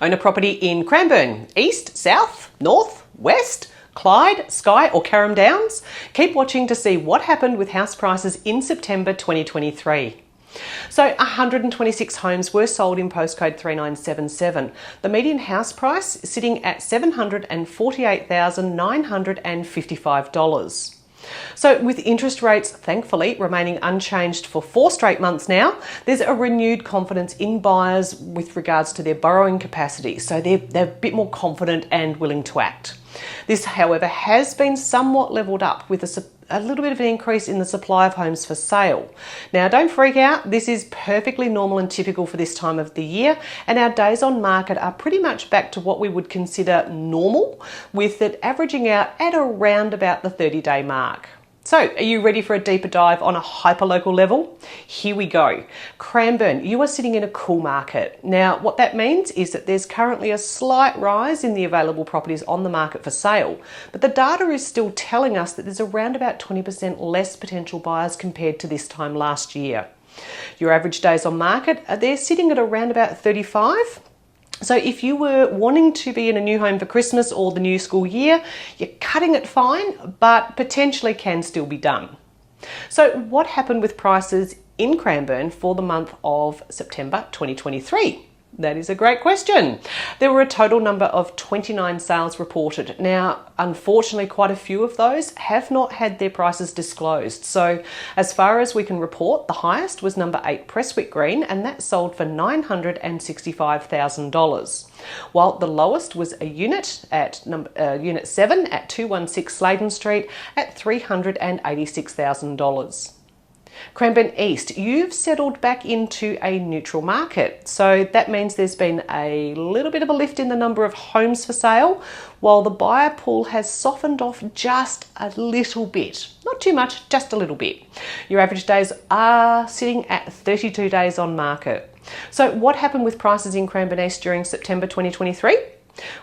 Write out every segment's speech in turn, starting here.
Own a property in Cranbourne East, South, North, West, Clyde, Skye or Carrum Downs? Keep watching to see what happened with house prices in September 2023. So 126 homes were sold in postcode 3977. The median house price sitting at $748,955. So with interest rates thankfully remaining unchanged for 4 straight months now, there's a renewed confidence in buyers with regards to their borrowing capacity. So they're a bit more confident and willing to act. This, however, has been somewhat levelled up with a little bit of an increase in the supply of homes for sale. Now, don't freak out. This is perfectly normal and typical for this time of the year, and our days on market are pretty much back to what we would consider normal, with it averaging out at around about the 30-day mark. So, are you ready for a deeper dive on a hyperlocal level? Here we go. Cranbourne, you are sitting in a cool market. Now, what that means is that there's currently a slight rise in the available properties on the market for sale, but the data is still telling us that there's around about 20% less potential buyers compared to this time last year. Your average days on market, they're sitting at around about 35. So if you were wanting to be in a new home for Christmas or the new school year, you're cutting it fine, but potentially can still be done. So what happened with prices in Cranbourne for the month of September 2023? That is a great question. There were a total number of 29 sales reported. Now, unfortunately, quite a few of those have not had their prices disclosed. So as far as we can report, the highest was number 8 Prestwick Green, and that sold for $965,000. While the lowest was a unit at Unit 7 at 216 Sladen Street at $386,000. Cranbourne East, you've settled back into a neutral market. So that means there's been a little bit of a lift in the number of homes for sale, while the buyer pool has softened off just a little bit. Not too much, just a little bit. Your average days are sitting at 32 days on market. So what happened with prices in Cranbourne East during September 2023?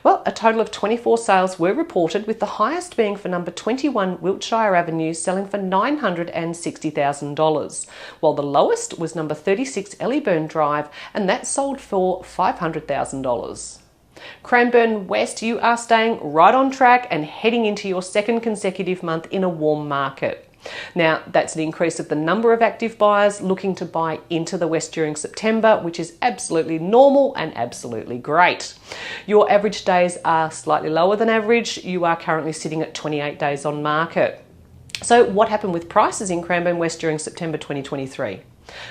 Well, a total of 24 sales were reported, with the highest being for number 21 Wiltshire Avenue, selling for $960,000, while the lowest was number 36 Ellyburn Drive, and that sold for $500,000. Cranbourne West, you are staying right on track and heading into your second consecutive month in a warm market. Now, that's an increase of the number of active buyers looking to buy into the West during September, which is absolutely normal and absolutely great. Your average days are slightly lower than average. You are currently sitting at 28 days on market. So what happened with prices in Cranbourne West during September 2023?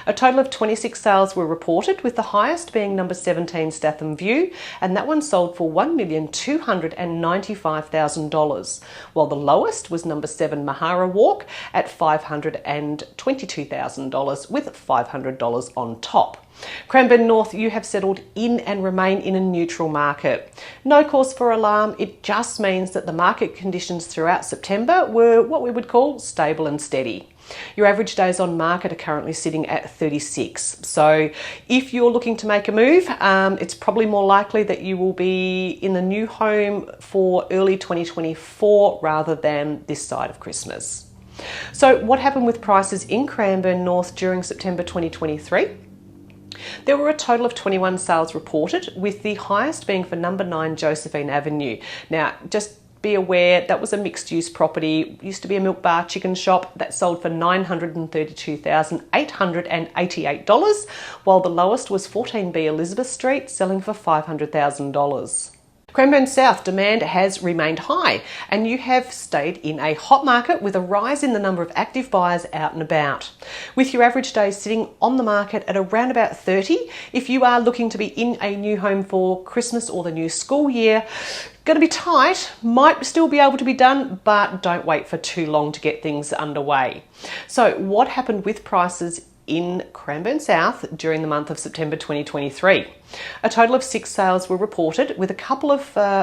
A total of 26 sales were reported, with the highest being number 17 Statham View, and that one sold for $1,295,000, while the lowest was number 7 Mahara Walk at $522,000 with $500 on top. Cranbourne North, you have settled in and remain in a neutral market. No cause for alarm, it just means that the market conditions throughout September were what we would call stable and steady. Your average days on market are currently sitting at 36. So if you're looking to make a move, it's probably more likely that you will be in a new home for early 2024 rather than this side of Christmas. So what happened with prices in Cranbourne North during September 2023? There were a total of 21 sales reported, with the highest being for number 9 Josephine Avenue. Now, just be aware that was a mixed-use property. It used to be a milk bar chicken shop that sold for $932,888, while the lowest was 14B Elizabeth Street, selling for $500,000. Cranbourne South, demand has remained high, and you have stayed in a hot market with a rise in the number of active buyers out and about. With your average days sitting on the market at around about 30, if you are looking to be in a new home for Christmas or the new school year, going to be tight, might still be able to be done, but don't wait for too long to get things underway. So what happened with prices in Cranbourne South during the month of September 2023? A total of 6 sales were reported, with a couple of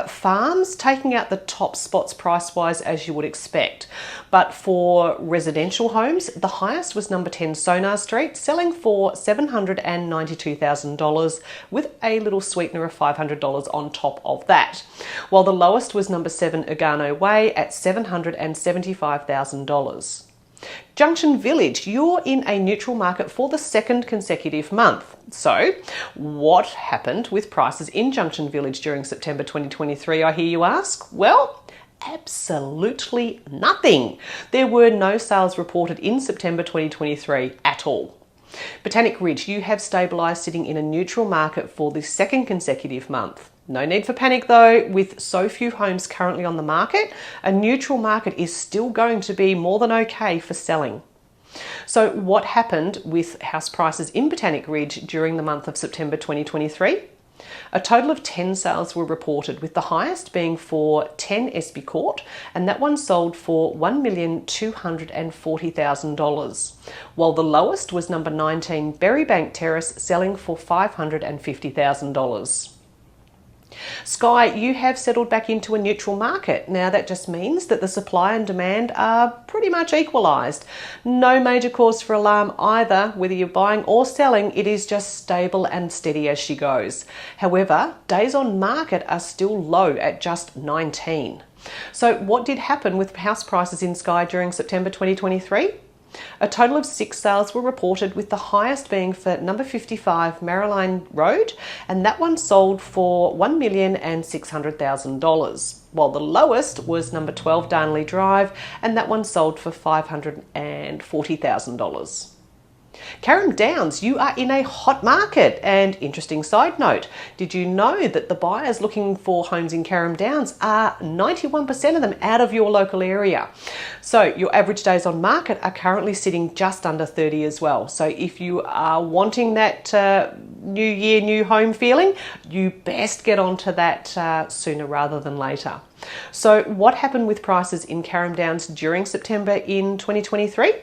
farms taking out the top spots price-wise, as you would expect. But for residential homes, the highest was number 10 Sonar Street, selling for $792,000 with a little sweetener of $500 on top of that. While the lowest was number 7 Ogano Way at $775,000. Junction Village, you're in a neutral market for the second consecutive month. So, what happened with prices in Junction Village during September 2023, I hear you ask? Well, absolutely nothing. There were no sales reported in September 2023 at all. Botanic Ridge, you have stabilised sitting in a neutral market for the second consecutive month. No need for panic though, with so few homes currently on the market, a neutral market is still going to be more than okay for selling. So what happened with house prices in Botanic Ridge during the month of September 2023? A total of 10 sales were reported, with the highest being for 10 Espy Court, and that one sold for $1,240,000, while the lowest was number 19 Berrybank Terrace, selling for $550,000. Skye, you have settled back into a neutral market. Now that just means that the supply and demand are pretty much equalised. No major cause for alarm either, whether you're buying or selling, it is just stable and steady as she goes. However, days on market are still low at just 19. So what did happen with house prices in Skye during September 2023? A total of 6 sales were reported, with the highest being for number 55 Maryline Road, and that one sold for $1,600,000, while the lowest was number 12 Darnley Drive, and that one sold for $540,000. Carrum Downs, you are in a hot market. And interesting side note, did you know that the buyers looking for homes in Carrum Downs are 91% of them out of your local area? So your average days on market are currently sitting just under 30 as well. So if you are wanting that new year, new home feeling, you best get onto that sooner rather than later. So what happened with prices in Carrum Downs during September in 2023?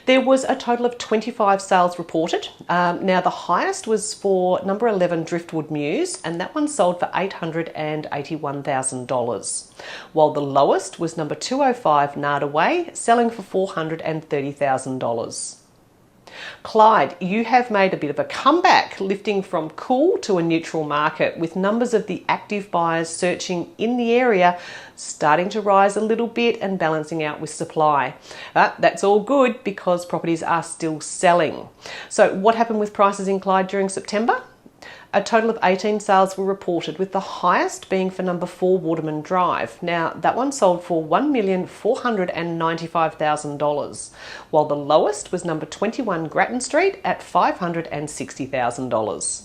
There was a total of 25 sales reported. Now the highest was for number 11 Driftwood Mews, and that one sold for $881,000, while the lowest was number 205 Nada Way, selling for $430,000. Clyde, you have made a bit of a comeback, lifting from cool to a neutral market, with numbers of the active buyers searching in the area starting to rise a little bit and balancing out with supply. That's all good because properties are still selling. So what happened with prices in Clyde during September? A total of 18 sales were reported, with the highest being for number 4 Waterman Drive. Now, that one sold for $1,495,000, while the lowest was number 21 Grattan Street at $560,000.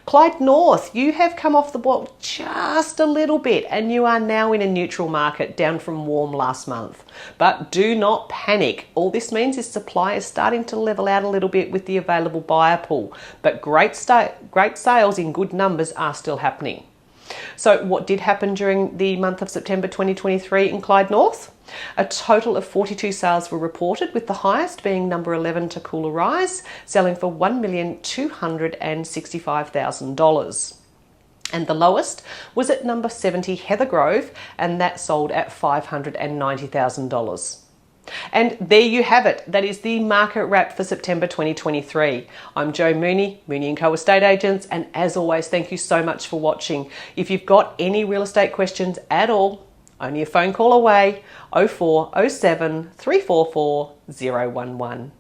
Clyde North, you have come off the block just a little bit and you are now in a neutral market, down from warm last month. But do not panic. All this means is supply is starting to level out a little bit with the available buyer pool, but great sales in good numbers are still happening. So what did happen during the month of September 2023 in Clyde North? A total of 42 sales were reported, with the highest being number 11 Takula Rise, selling for $1,265,000. And the lowest was at number 70 Heather Grove, and that sold at $590,000. And there you have it. That is the market wrap for September 2023. I'm Jo Mooney, Mooney & Co Estate Agents, and as always, thank you so much for watching. If you've got any real estate questions at all, only a phone call away, 0407 344 011.